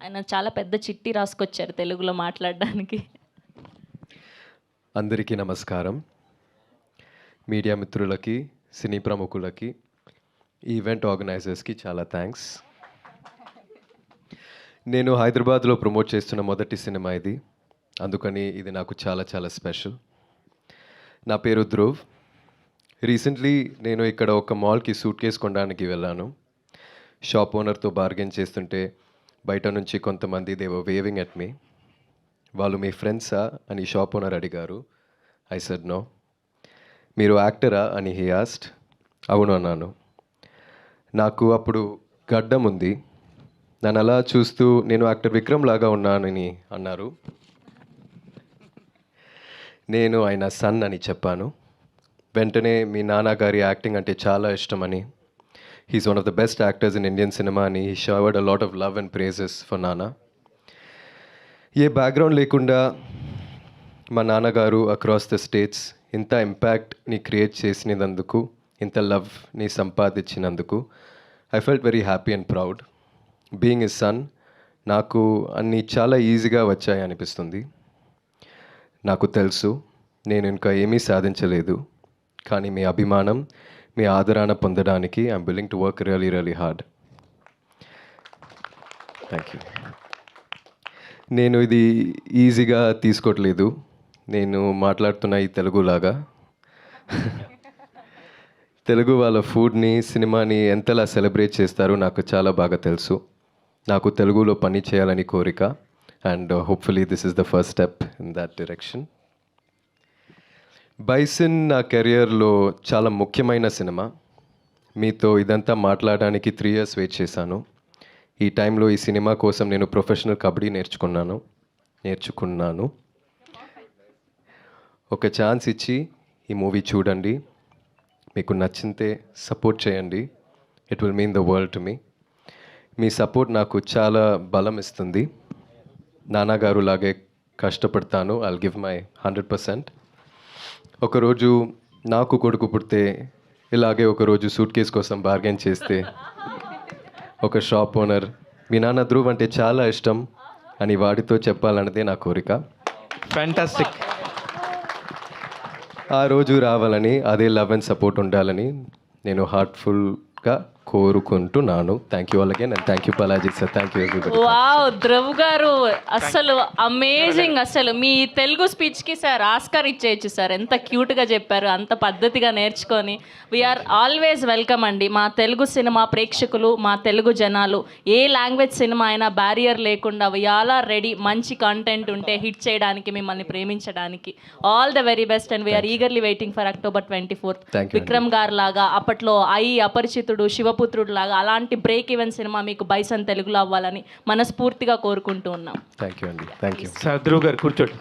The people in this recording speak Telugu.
ఆయన చాలా పెద్ద చిట్టి రాసుకొచ్చారు తెలుగులో మాట్లాడడానికి. అందరికీ నమస్కారం. మీడియా మిత్రులకి, సినీ ప్రముఖులకి, ఈవెంట్ ఆర్గనైజర్స్కి చాలా థ్యాంక్స్. నేను హైదరాబాద్లో ప్రమోట్ చేస్తున్న మొదటి సినిమా ఇది, అందుకని ఇది నాకు చాలా చాలా స్పెషల్. నా పేరు ధ్రువ్. రీసెంట్లీ నేను ఇక్కడ ఒక మాల్కి సూట్ కేస్ కొనడానికి వెళ్ళాను. షాప్ ఓనర్తో బార్గెన్ చేస్తుంటే బయట నుంచి కొంతమంది they were waving at me. వాళ్ళు మీ ఫ్రెండ్సా అని షాప్ ఓనర్ అడిగారు. I said no. మీరు యాక్టరా అని హీ ఆస్క్డ్. అవును అన్నాను. నాకు అప్పుడు గడ్డం ఉంది. నన్ను అలా చూస్తూ నేను యాక్టర్ విక్రమ్ లాగా ఉన్నానని అన్నారు. నేను ఆయన సన్ అని చెప్పాను. వెంటనే మీ నాన్నగారి యాక్టింగ్ అంటే చాలా ఇష్టమని, he's one of the best actors in Indian cinema అని he showered a lot of love and praises for నాన్న. ఏ బ్యాక్గ్రౌండ్ లేకుండా మా నాన్నగారు అక్రాస్ ద స్టేట్స్ ఇంత ఇంపాక్ట్ని క్రియేట్ చేసినందుకు, ఇంత లవ్ని సంపాదించినందుకు I felt very happy and proud. Being a son నాకు అన్నీ చాలా ఈజీగా వచ్చాయి అనిపిస్తుంది. నాకు తెలుసు నేను ఇంకా ఏమీ సాధించలేదు, కానీ మీ అభిమానం, మీ ఆదరణ పొందడానికి I'm willing to work really really hard. Thank you. నేను ఇది ఈజీగా తీసుకోవట్లేదు. నేను మాట్లాడుతున్న ఈ తెలుగులాగా. తెలుగు వాళ్ళ ఫుడ్ని, సినిమాని ఎంతలా సెలబ్రేట్ చేస్తారో నాకు చాలా బాగా తెలుసు. నాకు తెలుగులో పని చేయాలని కోరిక, and hopefully this is the first step in that direction. Bison నా కెరియర్లో చాలా ముఖ్యమైన సినిమా. మీతో ఇదంతా మాట్లాడడానికి 3 years వెయిట్ చేశాను. ఈ టైంలో ఈ సినిమా కోసం నేను ప్రొఫెషనల్ కబడ్డీ నేర్చుకున్నాను. ఒక ఛాన్స్ ఇచ్చి ఈ మూవీ చూడండి. మీకు నచ్చితే సపోర్ట్ చేయండి. It will mean the world to me. Me support నాకు చాలా బలం ఇస్తుంది. నాన్నగారు లాగే కష్టపడతాను. I'll give my 100%. ఒకరోజు నాకు కొడుకు పుడితే ఇలాగే ఒకరోజు సూట్ కేస్ కోసం బార్గెన్ చేస్తే ఒక షాప్ ఓనర్ మీ నాన్న ధ్రువ్ అంటే చాలా ఇష్టం అని వాడితో చెప్పాలన్నదే నా కోరిక. ఫ్యాంటాస్టిక్. ఆ రోజు రావాలని, అదే లవ్ అండ్ సపోర్ట్ ఉండాలని నేను హార్ట్ఫుల్గా కోరుకుంటున్నాను. Thank you all again and thank you Balaji sir. Thank you everybody. Wow, Dhruv గారు అసలు అమేజింగ్. అసలు మీ తెలుగు స్పీచ్కి సార్ ఆస్కార్ ఇచ్చేయచ్చు సార్. ఎంత క్యూట్గా చెప్పారు, అంత పద్ధతిగా నేర్చుకొని. వీఆర్ ఆల్వేస్ వెల్కమ్ అండి. మా తెలుగు సినిమా ప్రేక్షకులు, మా తెలుగు జనాలు, ఏ లాంగ్వేజ్ సినిమా అయినా బ్యారియర్ లేకుండా వీఆర్ ఆర్ రెడీ. మంచి కంటెంట్ ఉంటే హిట్ చేయడానికి, మిమ్మల్ని ప్రేమించడానికి. All the very best and we're eagerly waiting for October 24th. Vikram garu లాగా, అప్పట్లో అపరిచితుడు, శివపుత్రుడు లాగా అలాంటి బ్రేక్ ఈవెన్ సినిమా మీకు బైసన్ తెలుగులో అవ్వాలని మనస్ఫూర్తిగా కోరుకుంటూ ఉన్నాం. థ్యాంక్ యూ అండి. Thank you sir. Dhruv garu కూర్చోండి.